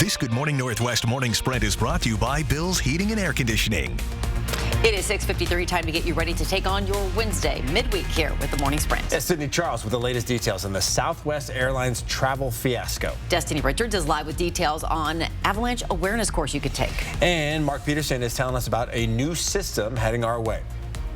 This Good Morning Northwest morning spread is brought to you by Bill's Heating and Air Conditioning. It is 6:53, time to get you ready to take on your Wednesday midweek here with the Morning Sprint. Yes, Sydney Charles with the latest details on the Southwest Airlines travel fiasco. Destiny Richards is live with details on avalanche awareness course you could take. And Mark Peterson is telling us about a new system heading our way.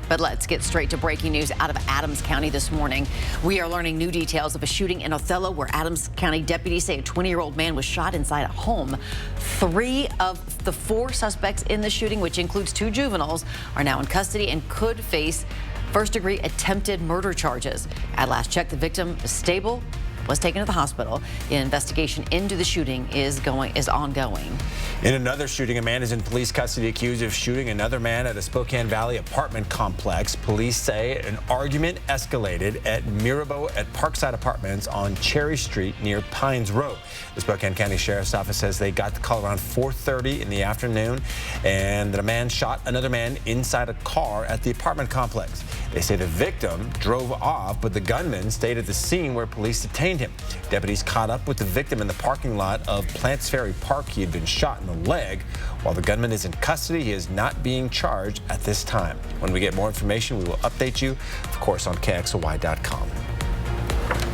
But let's get straight to breaking news out of Adams County this morning. We are learning new details of a shooting in Othello where Adams County deputies say a 20-year-old man was shot inside a home. 3 of the 4 suspects in the shooting, which includes 2 juveniles, are now in custody and could face first-degree attempted murder charges. At last check, the victim is stable, was taken to the hospital. The investigation into the shooting is ongoing. In another shooting, a man is in police custody accused of shooting another man at a Spokane Valley apartment complex. Police say an argument escalated at Mirabeau at Parkside Apartments on Cherry Street near Pines Road. The Spokane County Sheriff's Office says they got the call around 4:30 in the afternoon and that a man shot another man inside a car at the apartment complex. They say the victim drove off, but the gunman stayed at the scene where police detained him. Deputies caught up with the victim in the parking lot of Plants Ferry Park. He had been shot in the leg. While the gunman is in custody, he is not being charged at this time. When we get more information, we will update you, of course, on KXLY.com.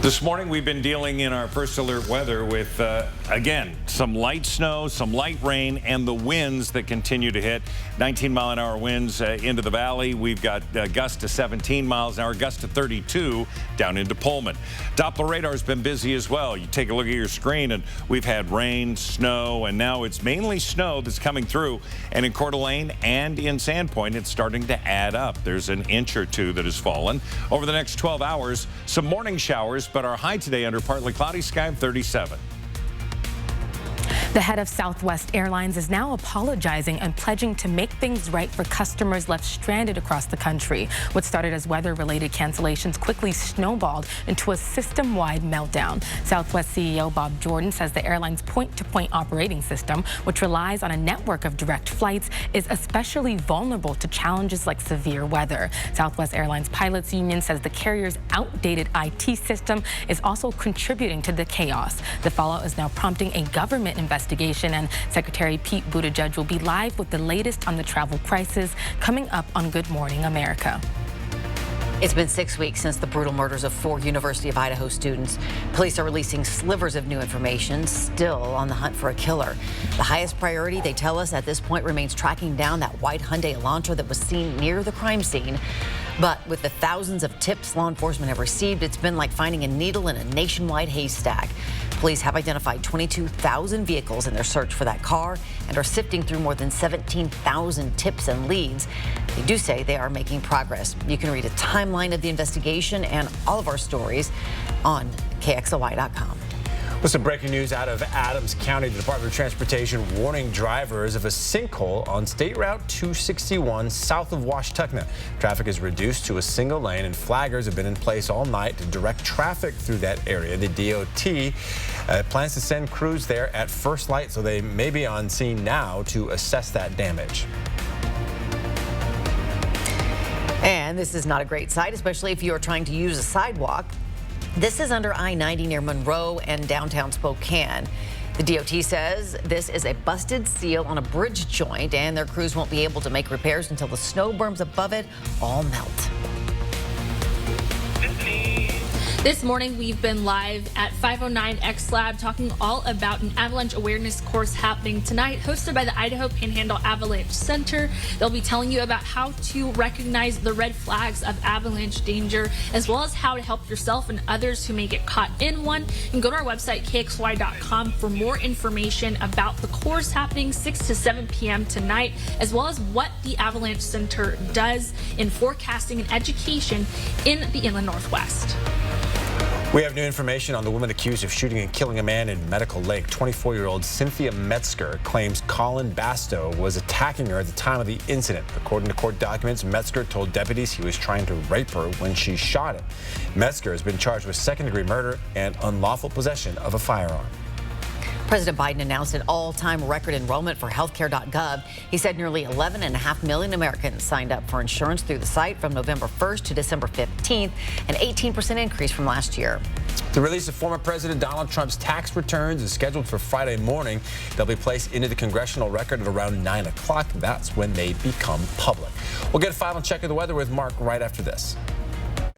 This morning, we've been dealing in our first alert weather with, again, some light snow, some light rain, and the winds that continue to hit. 19-mile-an-hour winds into the valley. We've got gusts to 17 miles an hour, gusts to 32 down into Pullman. Doppler radar has been busy as well. You take a look at your screen, and we've had rain, snow, and now it's mainly snow that's coming through. And in Coeur d'Alene and in Sandpoint, it's starting to add up. There's an inch or 2 that has fallen. Over the next 12 hours, some morning showers, but our high today under partly cloudy sky of 37. The head of Southwest Airlines is now apologizing and pledging to make things right for customers left stranded across the country. What started as weather-related cancellations quickly snowballed into a system-wide meltdown. Southwest CEO Bob Jordan says the airline's point-to-point operating system, which relies on a network of direct flights, is especially vulnerable to challenges like severe weather. Southwest Airlines Pilots Union says the carrier's outdated IT system is also contributing to the chaos. The fallout is now prompting a government investigation, and Secretary Pete Buttigieg will be live with the latest on the travel crisis coming up on Good Morning America. It's been 6 weeks since the brutal murders of 4 University of Idaho students. Police are releasing slivers of new information, still on the hunt for a killer. The highest priority, they tell us, at this point remains tracking down that white Hyundai Elantra that was seen near the crime scene. But with the thousands of tips law enforcement have received, it's been like finding a needle in a nationwide haystack. Police have identified 22,000 vehicles in their search for that car and are sifting through more than 17,000 tips and leads. They do say they are making progress. You can read a timeline of the investigation and all of our stories on KXLY.com. With some breaking news out of Adams County, the Department of Transportation warning drivers of a sinkhole on State Route 261 south of Washtenaw. Traffic is reduced to a single lane and flaggers have been in place all night to direct traffic through that area. The DOT plans to send crews there at first light, so they may be on scene now to assess that damage. And this is not a great sight, especially if you are trying to use a sidewalk. This is under I-90 near Monroe and downtown Spokane. The DOT says this is a busted seal on a bridge joint, and their crews won't be able to make repairs until the snow berms above it all melt. This morning, we've been live at 509 X Lab talking all about an avalanche awareness course happening tonight, hosted by the Idaho Panhandle Avalanche Center. They'll be telling you about how to recognize the red flags of avalanche danger, as well as how to help yourself and others who may get caught in one. You can go to our website, KXLY.com, for more information about the course happening 6 to 7 p.m. tonight, as well as what the Avalanche Center does in forecasting and education in the Inland Northwest. We have new information on the woman accused of shooting and killing a man in Medical Lake. 24-year-old Cynthia Metzger claims Colin Bastow was attacking her at the time of the incident. According to court documents, Metzger told deputies he was trying to rape her when she shot him. Metzger has been charged with second-degree murder and unlawful possession of a firearm. President Biden announced an all-time record enrollment for healthcare.gov. He said nearly 11.5 million Americans signed up for insurance through the site from November 1st to December 15th, an 18% increase from last year. The release of former President Donald Trump's tax returns is scheduled for Friday morning. They'll be placed into the congressional record at around 9 o'clock. That's when they become public. We'll get a final check of the weather with Mark right after this.